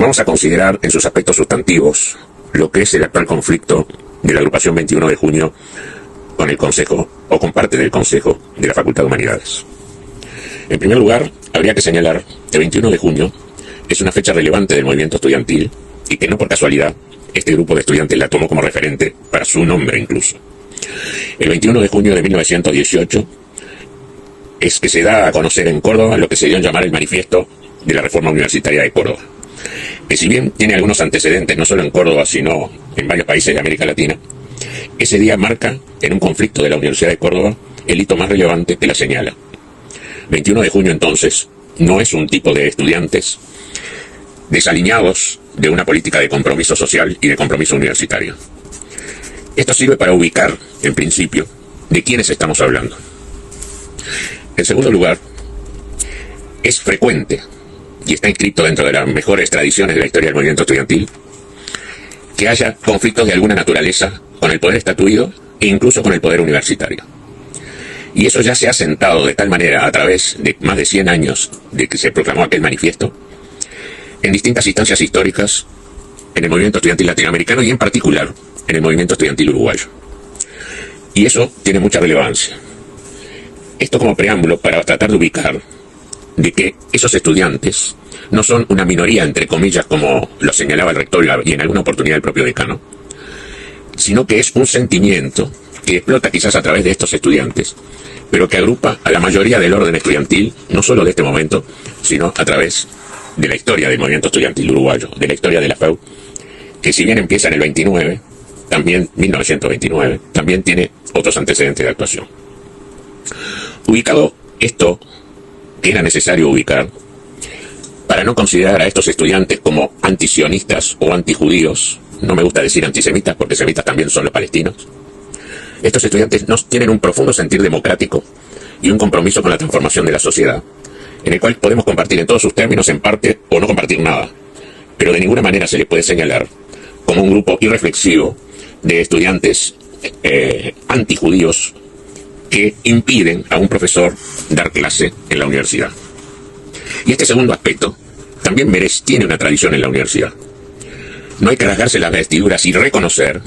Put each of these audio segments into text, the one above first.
vamos a considerar en sus aspectos sustantivos lo que es el actual conflicto de la agrupación 21 de junio con el Consejo o con parte del Consejo de la Facultad de Humanidades. En primer lugar, habría que señalar que el 21 de junio es una fecha relevante del movimiento estudiantil y que no por casualidad este grupo de estudiantes la tomó como referente para su nombre incluso. El 21 de junio de 1918 es que se da a conocer en Córdoba lo que se dio en llamar el Manifiesto de la Reforma Universitaria de Córdoba, que si bien tiene algunos antecedentes no solo en Córdoba sino en varios países de América Latina, ese día marca en un conflicto de la Universidad de Córdoba el hito más relevante que la señala. 21 de junio entonces no es un tipo de estudiantes desalineados de una política de compromiso social y de compromiso universitario. Esto sirve para ubicar, en principio, de quiénes estamos hablando. En segundo lugar, es frecuente, y está inscrito dentro de las mejores tradiciones de la historia del movimiento estudiantil, que haya conflictos de alguna naturaleza con el poder estatuido e incluso con el poder universitario. Y eso ya se ha sentado de tal manera a través de más de 100 años de que se proclamó aquel manifiesto, en distintas instancias históricas en el movimiento estudiantil latinoamericano y en particular en el movimiento estudiantil uruguayo. Y eso tiene mucha relevancia. Esto como preámbulo para tratar de ubicar de que esos estudiantes no son una minoría, entre comillas, como lo señalaba el rector y en alguna oportunidad el propio decano, sino que es un sentimiento que explota quizás a través de estos estudiantes, pero que agrupa a la mayoría del orden estudiantil, no solo de este momento, sino a través de la historia del movimiento estudiantil uruguayo, de la historia de la FEU, que si bien empieza en el 29, también 1929, también tiene otros antecedentes de actuación. Ubicado esto que era necesario ubicar, para no considerar a estos estudiantes como antisionistas o antijudíos, no me gusta decir antisemitas porque semitas también son los palestinos, estos estudiantes tienen un profundo sentir democrático y un compromiso con la transformación de la sociedad, en el cual podemos compartir en todos sus términos en parte o no compartir nada, pero de ninguna manera se les puede señalar como un grupo irreflexivo de estudiantes antijudíos que impiden a un profesor dar clase en la universidad. Y este segundo aspecto también tiene una tradición en la universidad. No hay que rasgarse las vestiduras y reconocer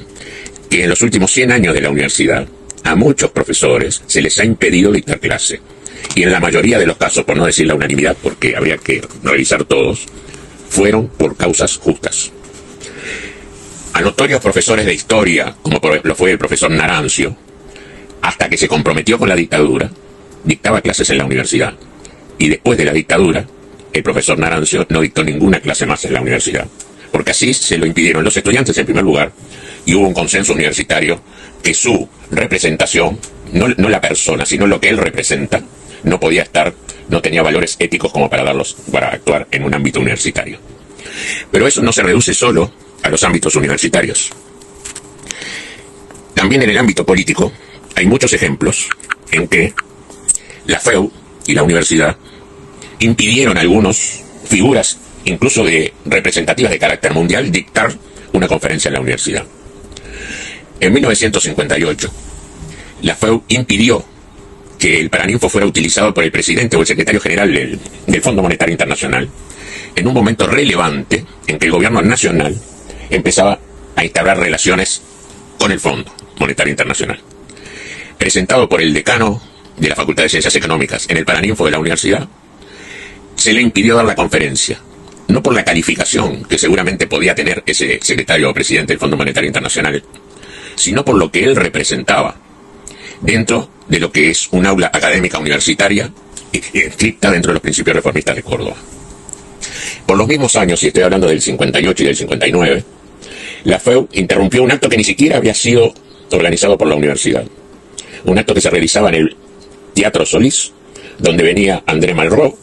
que en los últimos 100 años de la universidad a muchos profesores se les ha impedido dictar clase. Y en la mayoría de los casos, por no decir la unanimidad, porque habría que revisar todos, fueron por causas justas. A notorios profesores de historia, como por ejemplo fue el profesor Narancio, hasta que se comprometió con la dictadura, dictaba clases en la universidad. Y después de la dictadura, el profesor Narancio no dictó ninguna clase más en la universidad, porque así se lo impidieron los estudiantes en primer lugar, y hubo un consenso universitario que su representación, no la persona, sino lo que él representa, no podía estar, no tenía valores éticos como para actuar en un ámbito universitario. Pero eso no se reduce solo a los ámbitos universitarios. También en el ámbito político hay muchos ejemplos en que la FEU y la universidad impidieron a algunas figuras, incluso representativas de carácter mundial, dictar una conferencia en la universidad. En 1958, la FEU impidió que el Paraninfo fuera utilizado por el presidente o el secretario general del Fondo Monetario Internacional, en un momento relevante en que el gobierno nacional empezaba a instaurar relaciones con el Fondo Monetario Internacional. Presentado por el decano de la Facultad de Ciencias Económicas en el Paraninfo de la universidad, se le impidió dar la conferencia, no por la calificación que seguramente podía tener ese secretario o presidente del Fondo Monetario Internacional, sino por lo que él representaba dentro de lo que es un aula académica universitaria estricta dentro de los principios reformistas de Córdoba. Por los mismos años, y estoy hablando del 58 y del 59, la FEU interrumpió un acto que ni siquiera había sido organizado por la universidad. Un acto que se realizaba en el Teatro Solís, donde venía André Malraux,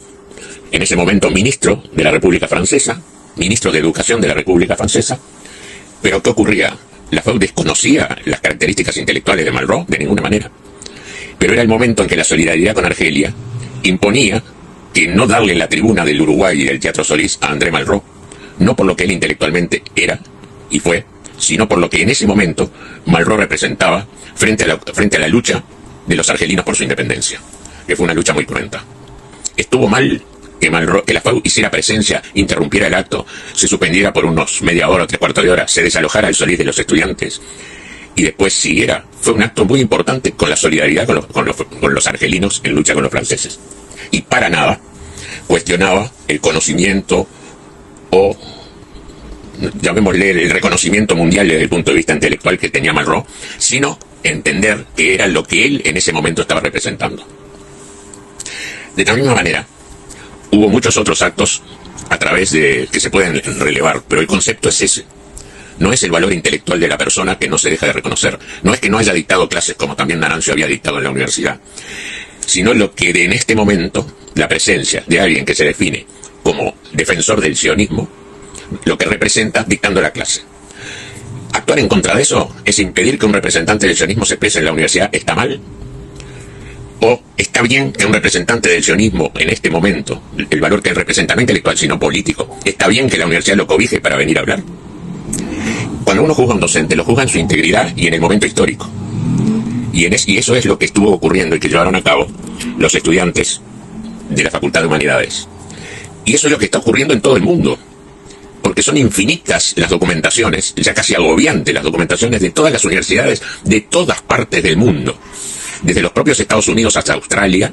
en ese momento ministro de la República Francesa, ministro de Educación de la República Francesa. Pero ¿qué ocurría? La FEU desconocía las características intelectuales de Malraux de ninguna manera. Pero era el momento en que la solidaridad con Argelia imponía que no darle la tribuna del Uruguay y del Teatro Solís a André Malraux, no por lo que él intelectualmente era y fue, sino por lo que en ese momento Malraux representaba frente a la lucha de los argelinos por su independencia, que fue una lucha muy cruenta. Estuvo mal que la FAU hiciera presencia, interrumpiera el acto, se suspendiera por unos media hora o 3/4 de hora, se desalojara el solís de los estudiantes y después siguiera. Fue un acto muy importante con la solidaridad con los argelinos en lucha con los franceses. Y para nada cuestionaba el conocimiento o, llamémosle, el reconocimiento mundial desde el punto de vista intelectual que tenía Malraux, sino entender que era lo que él en ese momento estaba representando. De la misma manera, hubo muchos otros actos a través de que se pueden relevar, pero el concepto es ese. No es el valor intelectual de la persona que no se deja de reconocer. No es que no haya dictado clases como también Naranjo había dictado en la universidad, sino lo que en este momento, la presencia de alguien que se define como defensor del sionismo, lo que representa dictando la clase. Actuar en contra de eso es impedir que un representante del sionismo se exprese en la universidad. ¿Está mal? ¿O está bien que un representante del sionismo en este momento, el valor que él representa, no intelectual sino político, está bien que la universidad lo cobije para venir a hablar? Cuando uno juzga a un docente, lo juzga en su integridad y en el momento histórico. Y eso es lo que estuvo ocurriendo y que llevaron a cabo los estudiantes de la Facultad de Humanidades. Y eso es lo que está ocurriendo en todo el mundo. Porque son infinitas las documentaciones, ya casi agobiantes las documentaciones de todas las universidades de todas partes del mundo. Desde los propios Estados Unidos hasta Australia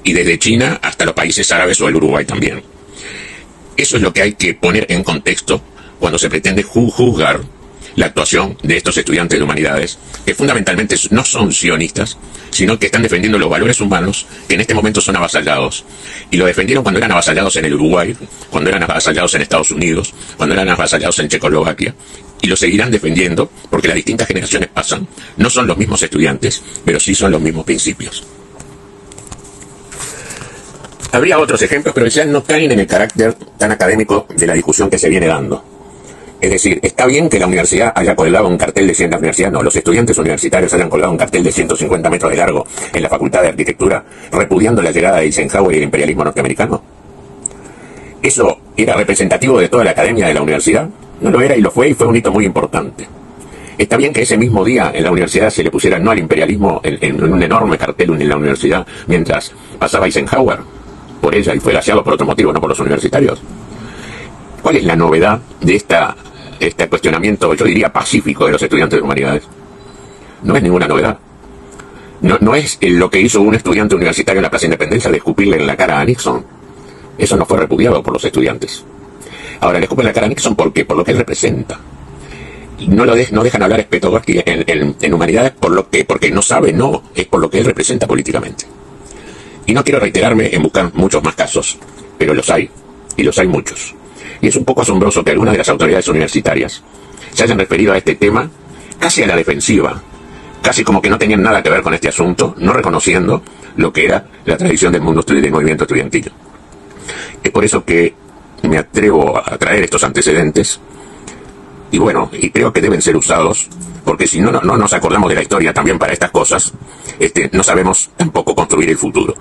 y desde China hasta los países árabes o el Uruguay también. Eso es lo que hay que poner en contexto cuando se pretende juzgar la actuación de estos estudiantes de humanidades, que fundamentalmente no son sionistas, sino que están defendiendo los valores humanos que en este momento son avasallados. Y lo defendieron cuando eran avasallados en el Uruguay, cuando eran avasallados en Estados Unidos, cuando eran avasallados en Checoslovaquia. Y lo seguirán defendiendo porque las distintas generaciones pasan. No son los mismos estudiantes, pero sí son los mismos principios. Habría otros ejemplos, pero ya no caen en el carácter tan académico de la discusión que se viene dando. Es decir, está bien que la universidad haya colgado un cartel de 100, la universidad no, los estudiantes universitarios hayan colgado un cartel de 150 metros de largo en la Facultad de Arquitectura, repudiando la llegada de Eisenhower y el imperialismo norteamericano. ¿Eso era representativo de toda la academia de la universidad? No lo era y lo fue, y fue un hito muy importante. Está bien que ese mismo día en la universidad se le pusiera no al imperialismo en un enorme cartel en la universidad mientras pasaba Eisenhower por ella y fue gaseado por otro motivo, no por los universitarios. ¿Cuál es la novedad de este cuestionamiento, yo diría pacífico, de los estudiantes de humanidades? No es ninguna novedad. No es lo que hizo un estudiante universitario en la Plaza Independencia de escupirle en la cara a Nixon. Eso no fue repudiado por los estudiantes. Ahora le escupen la cara a Nixon ¿por qué? Por lo que él representa. No dejan hablar a Spetogorsky en humanidades porque no sabe, no, es por lo que él representa políticamente. Y no quiero reiterarme en buscar muchos más casos, pero los hay, y los hay muchos. Y es un poco asombroso que algunas de las autoridades universitarias se hayan referido a este tema casi a la defensiva, casi como que no tenían nada que ver con este asunto, no reconociendo lo que era la tradición del mundo del movimiento estudiantil. Es por eso que me atrevo a traer estos antecedentes, y bueno, y creo que deben ser usados, porque si no nos acordamos de la historia también para estas cosas, no sabemos tampoco construir el futuro.